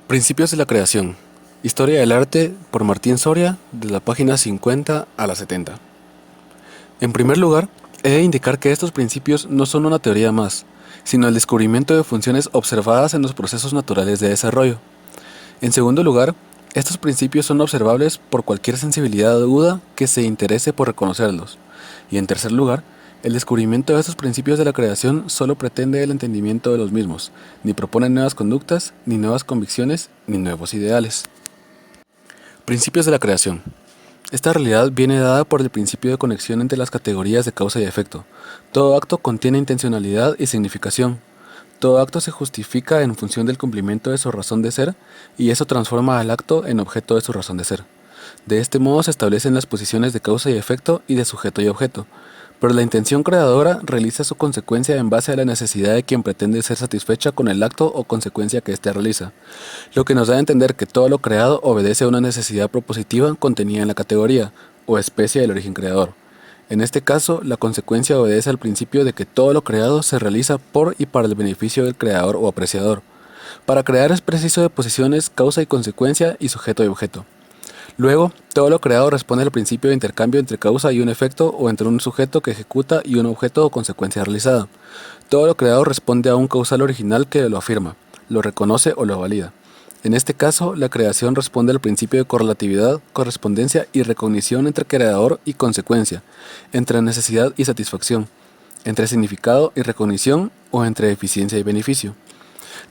Principios de la creación. Historia del arte por Martín Soria, de la página 50 a la 70. En primer lugar, he de indicar que estos principios no son una teoría más, sino el descubrimiento de funciones observadas en los procesos naturales de desarrollo. En segundo lugar, estos principios son observables por cualquier sensibilidad aguda que se interese por reconocerlos. Y en tercer lugar, el descubrimiento de estos principios de la creación solo pretende el entendimiento de los mismos, ni propone nuevas conductas, ni nuevas convicciones, ni nuevos ideales. Principios de la creación. Esta realidad viene dada por el principio de conexión entre las categorías de causa y efecto. Todo acto contiene intencionalidad y significación. Todo acto se justifica en función del cumplimiento de su razón de ser, y eso transforma al acto en objeto de su razón de ser. De este modo se establecen las posiciones de causa y efecto y de sujeto y objeto. Pero la intención creadora realiza su consecuencia en base a la necesidad de quien pretende ser satisfecha con el acto o consecuencia que éste realiza, lo que nos da a entender que todo lo creado obedece a una necesidad propositiva contenida en la categoría, o especie del origen creador. En este caso, la consecuencia obedece al principio de que todo lo creado se realiza por y para el beneficio del creador o apreciador. Para crear es preciso de posiciones, causa y consecuencia y sujeto y objeto. Luego, todo lo creado responde al principio de intercambio entre causa y un efecto o entre un sujeto que ejecuta y un objeto o consecuencia realizada. Todo lo creado responde a un causal original que lo afirma, lo reconoce o lo valida. En este caso, la creación responde al principio de correlatividad, correspondencia y recognición entre creador y consecuencia, entre necesidad y satisfacción, entre significado y recognición o entre eficiencia y beneficio.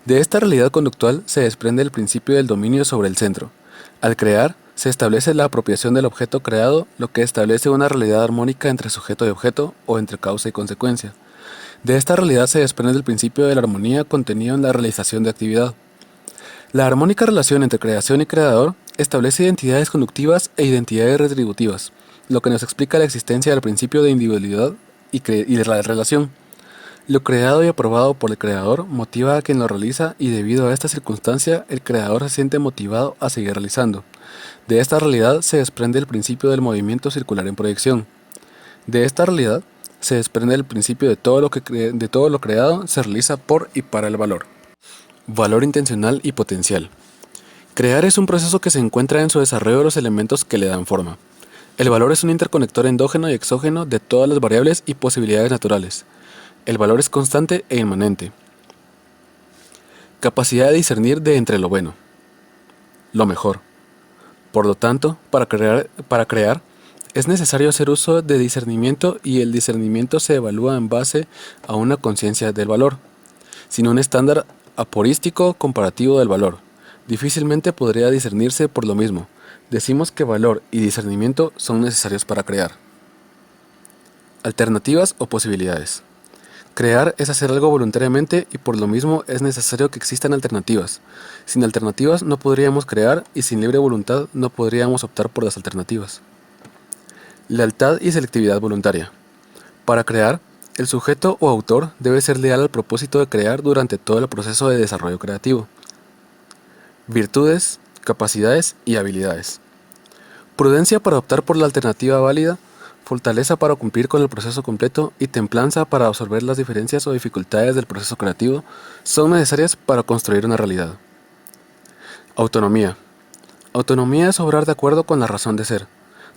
De esta realidad conductual se desprende el principio del dominio sobre el centro. Al crear, se establece la apropiación del objeto creado, lo que establece una realidad armónica entre sujeto y objeto, o entre causa y consecuencia. De esta realidad se desprende el principio de la armonía contenido en la realización de actividad. La armónica relación entre creación y creador establece identidades conductivas e identidades retributivas, lo que nos explica la existencia del principio de individualidad y de la relación. Lo creado y aprobado por el creador motiva a quien lo realiza, y debido a esta circunstancia el creador se siente motivado a seguir realizando. De esta realidad se desprende el principio del movimiento circular en proyección. De esta realidad se desprende el principio de todo lo creado se realiza por y para el valor. Valor intencional y potencial. Crear es un proceso que se encuentra en su desarrollo de los elementos que le dan forma. El valor es un interconector endógeno y exógeno de todas las variables y posibilidades naturales. El valor es constante e inmanente. Capacidad de discernir de entre lo bueno, lo mejor. Por lo tanto, para crear es necesario hacer uso de discernimiento, y el discernimiento se evalúa en base a una conciencia del valor, sin un estándar aporístico comparativo del valor. Difícilmente podría discernirse por lo mismo. Decimos que valor y discernimiento son necesarios para crear. Alternativas o posibilidades. Crear es hacer algo voluntariamente, y por lo mismo es necesario que existan alternativas. Sin alternativas no podríamos crear, y sin libre voluntad no podríamos optar por las alternativas. Lealtad y selectividad voluntaria. Para crear, el sujeto o autor debe ser leal al propósito de crear durante todo el proceso de desarrollo creativo. Virtudes, capacidades y habilidades. Prudencia para optar por la alternativa válida, fortaleza para cumplir con el proceso completo y templanza para absorber las diferencias o dificultades del proceso creativo son necesarias para construir una realidad. Autonomía. Autonomía es obrar de acuerdo con la razón de ser,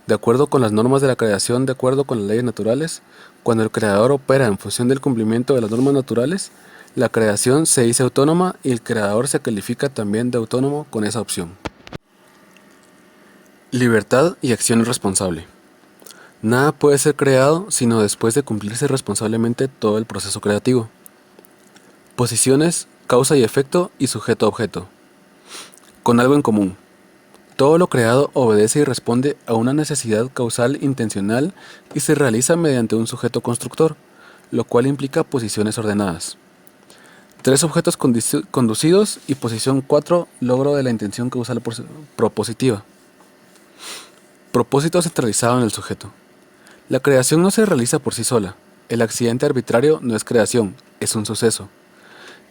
de acuerdo con las normas de la creación, de acuerdo con las leyes naturales. Cuando el creador opera en función del cumplimiento de las normas naturales, la creación se dice autónoma, y el creador se califica también de autónomo con esa opción. Libertad y acción responsable. Nada puede ser creado sino después de cumplirse responsablemente todo el proceso creativo. Posiciones, causa y efecto y sujeto a objeto. Con algo en común. Todo lo creado obedece y responde a una necesidad causal intencional y se realiza mediante un sujeto constructor, lo cual implica posiciones ordenadas. 3 objetos conducidos y posición 4, logro de la intención causal propositiva. Propósito centralizado en el sujeto. La creación no se realiza por sí sola. El accidente arbitrario no es creación, es un suceso.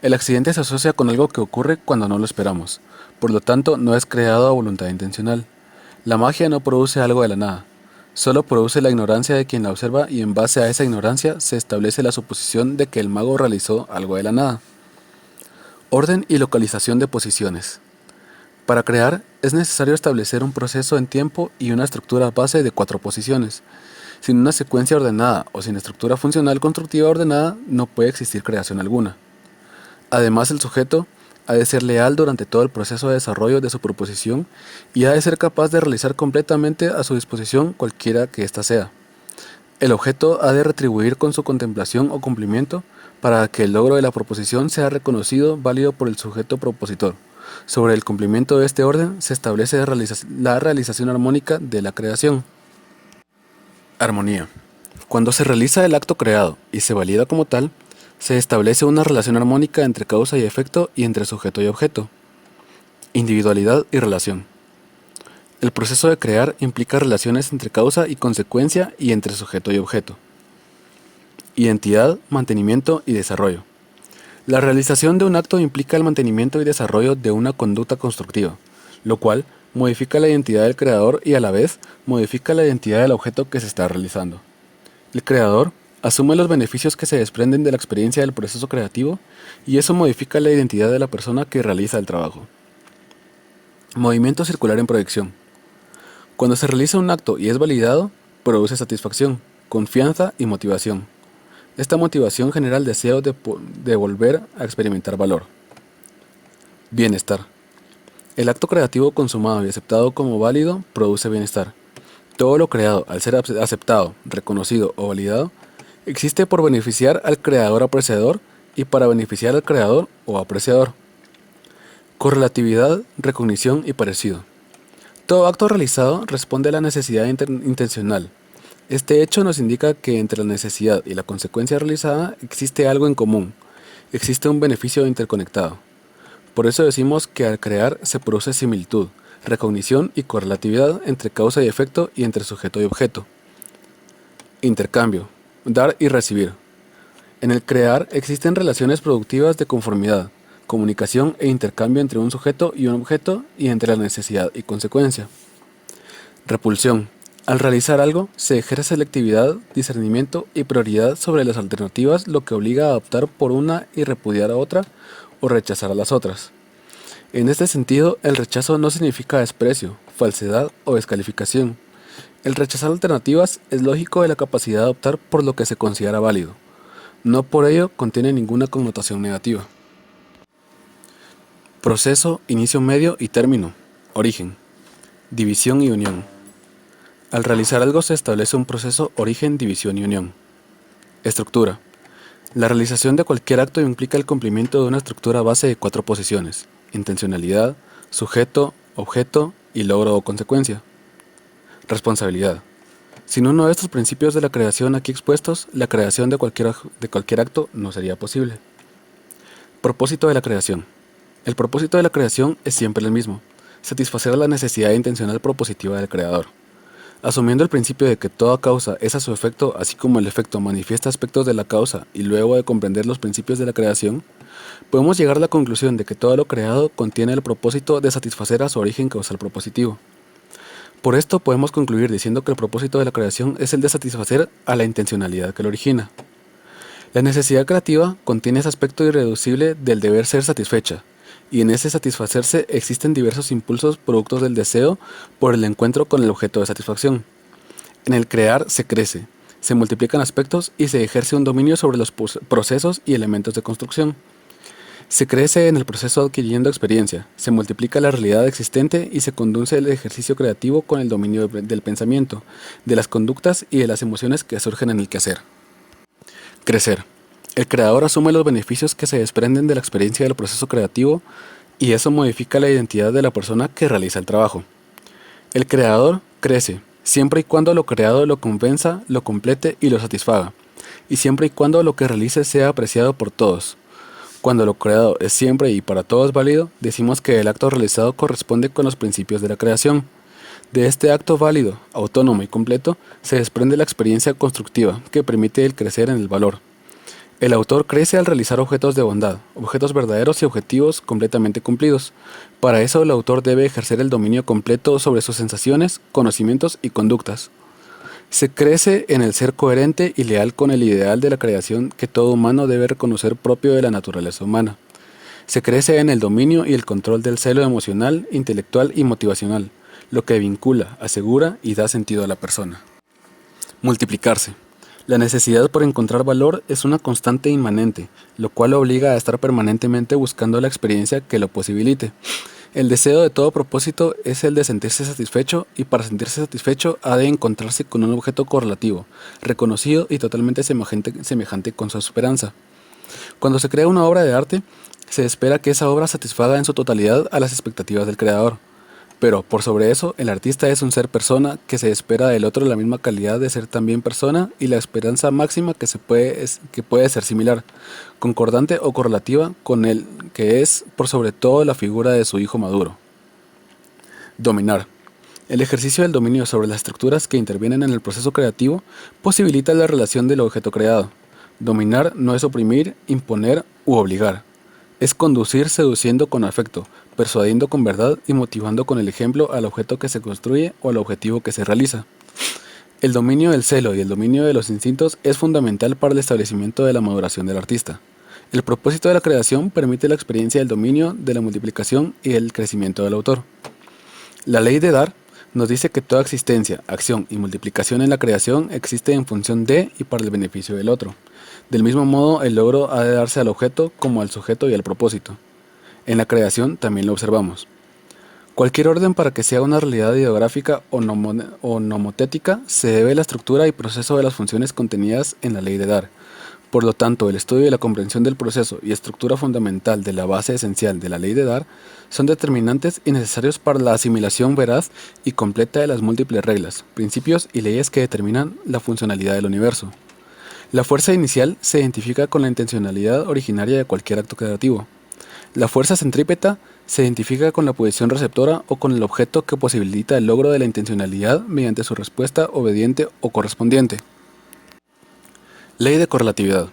El accidente se asocia con algo que ocurre cuando no lo esperamos, por lo tanto no es creado a voluntad intencional. La magia no produce algo de la nada, solo produce la ignorancia de quien la observa, y en base a esa ignorancia se establece la suposición de que el mago realizó algo de la nada. Orden y localización de posiciones. Para crear es necesario establecer un proceso en tiempo y una estructura base de 4 posiciones. Sin una secuencia ordenada o sin estructura funcional constructiva ordenada no puede existir creación alguna. Además, el sujeto ha de ser leal durante todo el proceso de desarrollo de su proposición y ha de ser capaz de realizar completamente a su disposición cualquiera que ésta sea. El objeto ha de retribuir con su contemplación o cumplimiento para que el logro de la proposición sea reconocido válido por el sujeto propositor. Sobre el cumplimiento de este orden se establece la realización armónica de la creación. Armonía. Cuando se realiza el acto creado y se valida como tal, se establece una relación armónica entre causa y efecto y entre sujeto y objeto. Individualidad y relación. El proceso de crear implica relaciones entre causa y consecuencia y entre sujeto y objeto. Identidad, mantenimiento y desarrollo. La realización de un acto implica el mantenimiento y desarrollo de una conducta constructiva, lo cual modifica la identidad del creador y a la vez modifica la identidad del objeto que se está realizando. El creador asume los beneficios que se desprenden de la experiencia del proceso creativo y eso modifica la identidad de la persona que realiza el trabajo. Movimiento circular en proyección. Cuando se realiza un acto y es validado, produce satisfacción, confianza y motivación. Esta motivación genera el deseo de volver a experimentar valor. Bienestar. El acto creativo consumado y aceptado como válido produce bienestar. Todo lo creado, al ser aceptado, reconocido o validado, existe por beneficiar al creador apreciador y para beneficiar al creador o apreciador. Correlatividad, recognición y parecido. Todo acto realizado responde a la necesidad intencional. Este hecho nos indica que entre la necesidad y la consecuencia realizada existe algo en común, existe un beneficio interconectado. Por eso decimos que al crear se produce similitud, recognición y correlatividad entre causa y efecto y entre sujeto y objeto. Intercambio, dar y recibir. En el crear existen relaciones productivas de conformidad, comunicación e intercambio entre un sujeto y un objeto y entre la necesidad y consecuencia. Repulsión. Al realizar algo, se ejerce selectividad, discernimiento y prioridad sobre las alternativas, lo que obliga a optar por una y repudiar a otra o rechazar a las otras. En este sentido, el rechazo no significa desprecio, falsedad o descalificación. El rechazar alternativas es lógico de la capacidad de optar por lo que se considera válido. No por ello contiene ninguna connotación negativa. Proceso, inicio, medio y término. Origen. División y unión. Al realizar algo se establece un proceso origen, división y unión. Estructura. La realización de cualquier acto implica el cumplimiento de una estructura base de 4 posiciones: intencionalidad, sujeto, objeto y logro o consecuencia. Responsabilidad. Sin uno de estos principios de la creación aquí expuestos, la creación de cualquier acto no sería posible. Propósito de la creación. El propósito de la creación es siempre el mismo: satisfacer la necesidad intencional propositiva del creador. Asumiendo el principio de que toda causa es a su efecto, así como el efecto manifiesta aspectos de la causa, y luego de comprender los principios de la creación, podemos llegar a la conclusión de que todo lo creado contiene el propósito de satisfacer a su origen causal propositivo. Por esto podemos concluir diciendo que el propósito de la creación es el de satisfacer a la intencionalidad que lo origina. La necesidad creativa contiene ese aspecto irreducible del deber ser satisfecha, y en ese satisfacerse existen diversos impulsos productos del deseo por el encuentro con el objeto de satisfacción. En el crear se crece, se multiplican aspectos y se ejerce un dominio sobre los procesos y elementos de construcción. Se crece en el proceso adquiriendo experiencia, se multiplica la realidad existente y se conduce el ejercicio creativo con el dominio del pensamiento, de las conductas y de las emociones que surgen en el quehacer. Crecer. El creador asume los beneficios que se desprenden de la experiencia del proceso creativo y eso modifica la identidad de la persona que realiza el trabajo. El creador crece, siempre y cuando lo creado lo convenza, lo complete y lo satisfaga, y siempre y cuando lo que realice sea apreciado por todos. Cuando lo creado es siempre y para todos válido, decimos que el acto realizado corresponde con los principios de la creación. De este acto válido, autónomo y completo, se desprende la experiencia constructiva que permite el crecer en el valor. El autor crece al realizar objetos de bondad, objetos verdaderos y objetivos completamente cumplidos. Para eso el autor debe ejercer el dominio completo sobre sus sensaciones, conocimientos y conductas. Se crece en el ser coherente y leal con el ideal de la creación que todo humano debe reconocer propio de la naturaleza humana. Se crece en el dominio y el control del celo emocional, intelectual y motivacional, lo que vincula, asegura y da sentido a la persona. Multiplicarse. La necesidad por encontrar valor es una constante inmanente, lo cual obliga a estar permanentemente buscando la experiencia que lo posibilite. El deseo de todo propósito es el de sentirse satisfecho, y para sentirse satisfecho ha de encontrarse con un objeto correlativo, reconocido y totalmente semejante con su esperanza. Cuando se crea una obra de arte, se espera que esa obra satisfaga en su totalidad a las expectativas del creador. Pero, por sobre eso, el artista es un ser persona que se espera del otro la misma calidad de ser también persona, y la esperanza máxima que puede ser similar, concordante o correlativa con el que es, por sobre todo, la figura de su hijo maduro. Dominar. El ejercicio del dominio sobre las estructuras que intervienen en el proceso creativo posibilita la relación del objeto creado. Dominar no es oprimir, imponer u obligar. Es conducir seduciendo con afecto, persuadiendo con verdad y motivando con el ejemplo al objeto que se construye o al objetivo que se realiza. El dominio del celo y el dominio de los instintos es fundamental para el establecimiento de la maduración del artista. El propósito de la creación permite la experiencia del dominio, de la multiplicación y del crecimiento del autor. La ley de dar nos dice que toda existencia, acción y multiplicación en la creación existe en función de y para el beneficio del otro. Del mismo modo, el logro ha de darse al objeto como al sujeto y al propósito. En la creación también lo observamos. Cualquier orden para que sea una realidad ideográfica o nomotética se debe a la estructura y proceso de las funciones contenidas en la ley de dar. Por lo tanto, el estudio y la comprensión del proceso y estructura fundamental de la base esencial de la ley de dar son determinantes y necesarios para la asimilación veraz y completa de las múltiples reglas, principios y leyes que determinan la funcionalidad del universo. La fuerza inicial se identifica con la intencionalidad originaria de cualquier acto creativo. La fuerza centrípeta se identifica con la posición receptora o con el objeto que posibilita el logro de la intencionalidad mediante su respuesta obediente o correspondiente. Ley de correlatividad.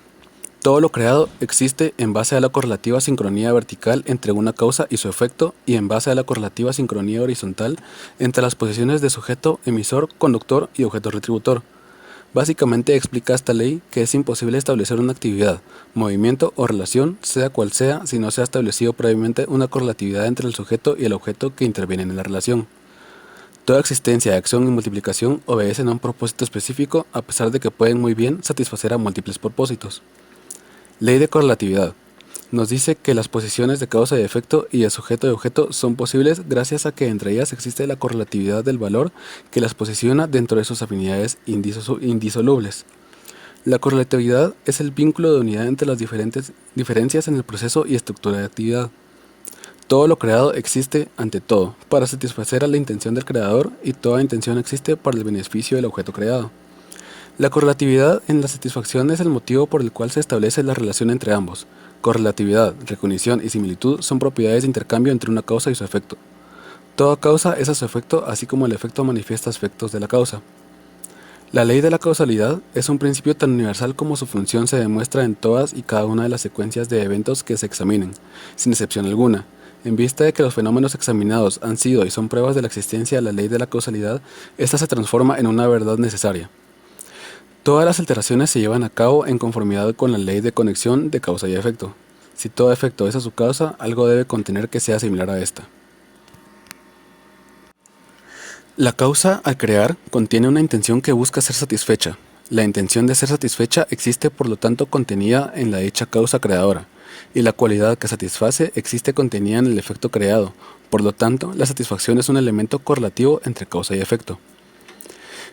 Todo lo creado existe en base a la correlativa sincronía vertical entre una causa y su efecto, y en base a la correlativa sincronía horizontal entre las posiciones de sujeto, emisor, conductor y objeto retributor. Básicamente explica esta ley que es imposible establecer una actividad, movimiento o relación, sea cual sea, si no se ha establecido previamente una correlatividad entre el sujeto y el objeto que intervienen en la relación. Toda existencia, acción y multiplicación obedecen a un propósito específico, a pesar de que pueden muy bien satisfacer a múltiples propósitos. Ley de correlatividad. Nos dice que las posiciones de causa y efecto y de sujeto y objeto son posibles gracias a que entre ellas existe la correlatividad del valor que las posiciona dentro de sus afinidades indisolubles. La correlatividad es el vínculo de unidad entre las diferencias en el proceso y estructura de actividad. Todo lo creado existe, ante todo, para satisfacer a la intención del creador, y toda intención existe para el beneficio del objeto creado. La correlatividad en la satisfacción es el motivo por el cual se establece la relación entre ambos. Correlatividad, recognición y similitud son propiedades de intercambio entre una causa y su efecto. Toda causa es a su efecto, así como el efecto manifiesta efectos de la causa. La ley de la causalidad es un principio tan universal como su función se demuestra en todas y cada una de las secuencias de eventos que se examinen, sin excepción alguna. En vista de que los fenómenos examinados han sido y son pruebas de la existencia de la ley de la causalidad, ésta se transforma en una verdad necesaria. Todas las alteraciones se llevan a cabo en conformidad con la ley de conexión de causa y efecto. Si todo efecto es a su causa, algo debe contener que sea similar a esta. La causa, al crear, contiene una intención que busca ser satisfecha. La intención de ser satisfecha existe, por lo tanto, contenida en la dicha causa creadora, y la cualidad que satisface existe contenida en el efecto creado. Por lo tanto, la satisfacción es un elemento correlativo entre causa y efecto.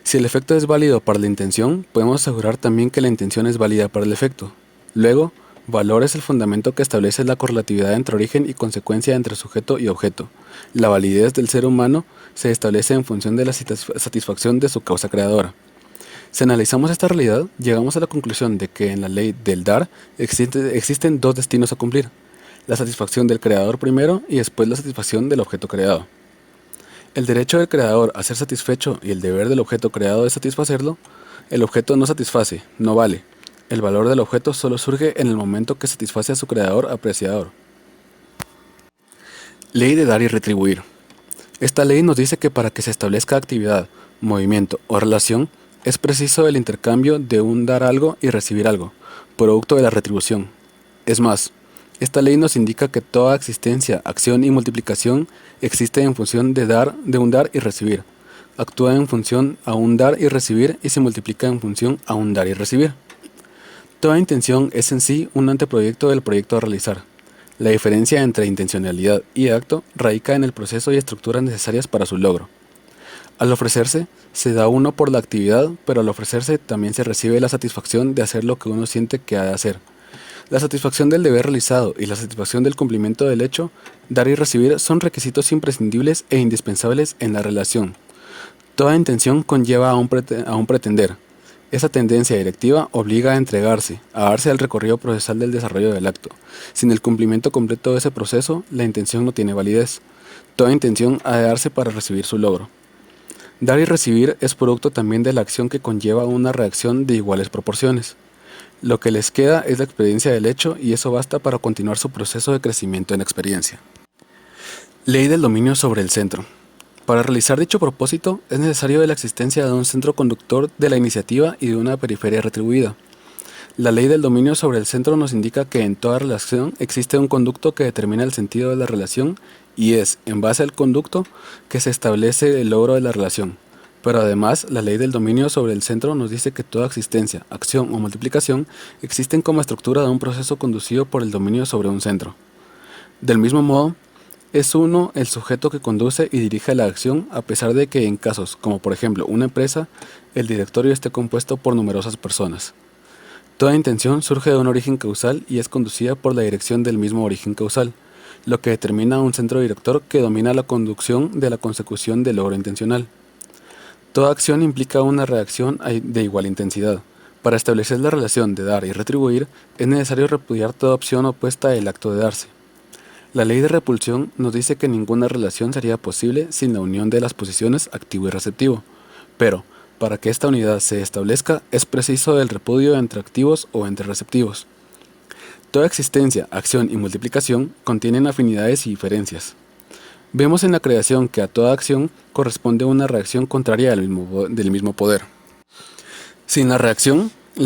Si el efecto es válido para la intención, podemos asegurar también que la intención es válida para el efecto. Luego, valor es el fundamento que establece la correlatividad entre origen y consecuencia entre sujeto y objeto. La validez del ser humano se establece en función de la satisfacción de su causa creadora. Si analizamos esta realidad, llegamos a la conclusión de que en la ley del dar existen dos destinos a cumplir: la satisfacción del creador primero y después la satisfacción del objeto creado. El derecho del creador a ser satisfecho y el deber del objeto creado es satisfacerlo. El objeto no satisface, no vale. El valor del objeto solo surge en el momento que satisface a su creador apreciador. Ley de dar y retribuir. Esta ley nos dice que para que se establezca actividad, movimiento o relación, es preciso el intercambio de un dar algo y recibir algo, producto de la retribución. Es más, Esta ley nos indica que toda existencia, acción y multiplicación existe en función de un dar y recibir. Actúa en función a un dar y recibir y se multiplica en función a un dar y recibir. Toda intención es en sí un anteproyecto del proyecto a realizar. La diferencia entre intencionalidad y acto radica en el proceso y estructuras necesarias para su logro. Al ofrecerse, se da uno por la actividad, pero al ofrecerse también se recibe la satisfacción de hacer lo que uno siente que ha de hacer. La satisfacción del deber realizado y la satisfacción del cumplimiento del hecho, dar y recibir, son requisitos imprescindibles e indispensables en la relación. Toda intención conlleva a un pretender. Esa tendencia directiva obliga a entregarse, a darse al recorrido procesal del desarrollo del acto. Sin el cumplimiento completo de ese proceso, la intención no tiene validez. Toda intención ha de darse para recibir su logro. Dar y recibir es producto también de la acción que conlleva una reacción de iguales proporciones. Lo que les queda es la experiencia del hecho y eso basta para continuar su proceso de crecimiento en experiencia. Ley del dominio sobre el centro. Para realizar dicho propósito es necesario la existencia de un centro conductor de la iniciativa y de una periferia retribuida. La ley del dominio sobre el centro nos indica que en toda relación existe un conducto que determina el sentido de la relación y es, en base al conducto, que se establece el logro de la relación. Pero además, la ley del dominio sobre el centro nos dice que toda existencia, acción o multiplicación existen como estructura de un proceso conducido por el dominio sobre un centro. Del mismo modo, es uno el sujeto que conduce y dirige la acción a pesar de que en casos, como por ejemplo una empresa, el directorio esté compuesto por numerosas personas. Toda intención surge de un origen causal y es conducida por la dirección del mismo origen causal, lo que determina un centro director que domina la conducción de la consecución del logro intencional. Toda acción implica una reacción de igual intensidad. Para establecer la relación de dar y retribuir, es necesario repudiar toda opción opuesta al acto de darse. La ley de repulsión nos dice que ninguna relación sería posible sin la unión de las posiciones activo y receptivo, pero, para que esta unidad se establezca, es preciso el repudio entre activos o entre receptivos. Toda existencia, acción y multiplicación contienen afinidades y diferencias. Vemos en la creación que a toda acción corresponde una reacción contraria del mismo poder. Sin la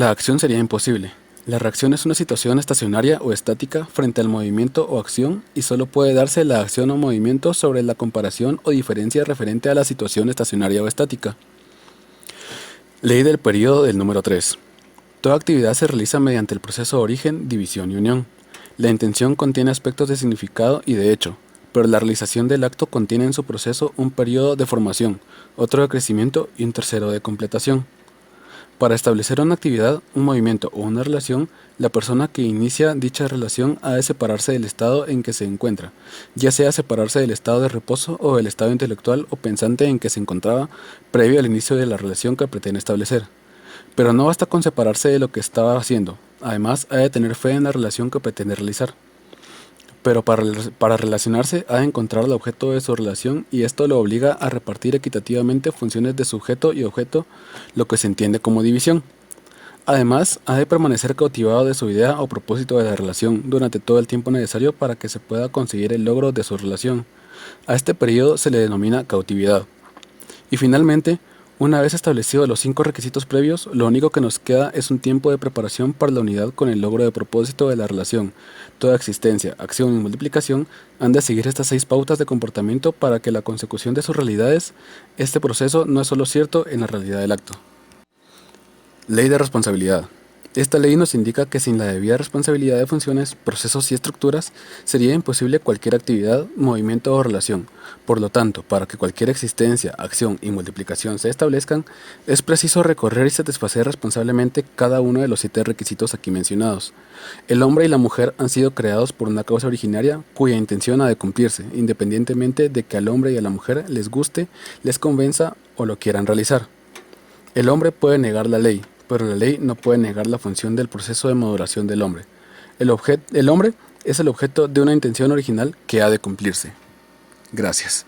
acción sería imposible. La reacción es una situación estacionaria o estática frente al movimiento o acción y solo puede darse la acción o movimiento sobre la comparación o diferencia referente a la situación estacionaria o estática. Ley del período del número 3. Toda actividad se realiza mediante el proceso de origen, división y unión. La intención contiene aspectos de significado y de hecho, pero la realización del acto contiene en su proceso un periodo de formación, otro de crecimiento y un tercero de completación. Para establecer una actividad, un movimiento o una relación, la persona que inicia dicha relación ha de separarse del estado en que se encuentra, ya sea separarse del estado de reposo o del estado intelectual o pensante en que se encontraba previo al inicio de la relación que pretende establecer. Pero no basta con separarse de lo que estaba haciendo, además ha de tener fe en la relación que pretende realizar. Pero para relacionarse ha de encontrar el objeto de su relación y esto lo obliga a repartir equitativamente funciones de sujeto y objeto, lo que se entiende como división. Además, ha de permanecer cautivado de su idea o propósito de la relación durante todo el tiempo necesario para que se pueda conseguir el logro de su relación. A este periodo se le denomina cautividad. Y finalmente, una vez establecidos los 5 requisitos previos, lo único que nos queda es un tiempo de preparación para la unidad con el logro de propósito de la relación. Toda existencia, acción y multiplicación han de seguir estas 6 pautas de comportamiento para que la consecución de sus realidades, este proceso no es solo cierto en la realidad del acto. Ley de responsabilidad. Esta ley nos indica que sin la debida responsabilidad de funciones, procesos y estructuras, sería imposible cualquier actividad, movimiento o relación. Por lo tanto, para que cualquier existencia, acción y multiplicación se establezcan, es preciso recorrer y satisfacer responsablemente cada uno de los 7 requisitos aquí mencionados. El hombre y la mujer han sido creados por una causa originaria cuya intención ha de cumplirse, independientemente de que al hombre y a la mujer les guste, les convenza o lo quieran realizar. El hombre puede negar la ley, pero la ley no puede negar la función del proceso de maduración del hombre. El hombre es el objeto de una intención original que ha de cumplirse. Gracias.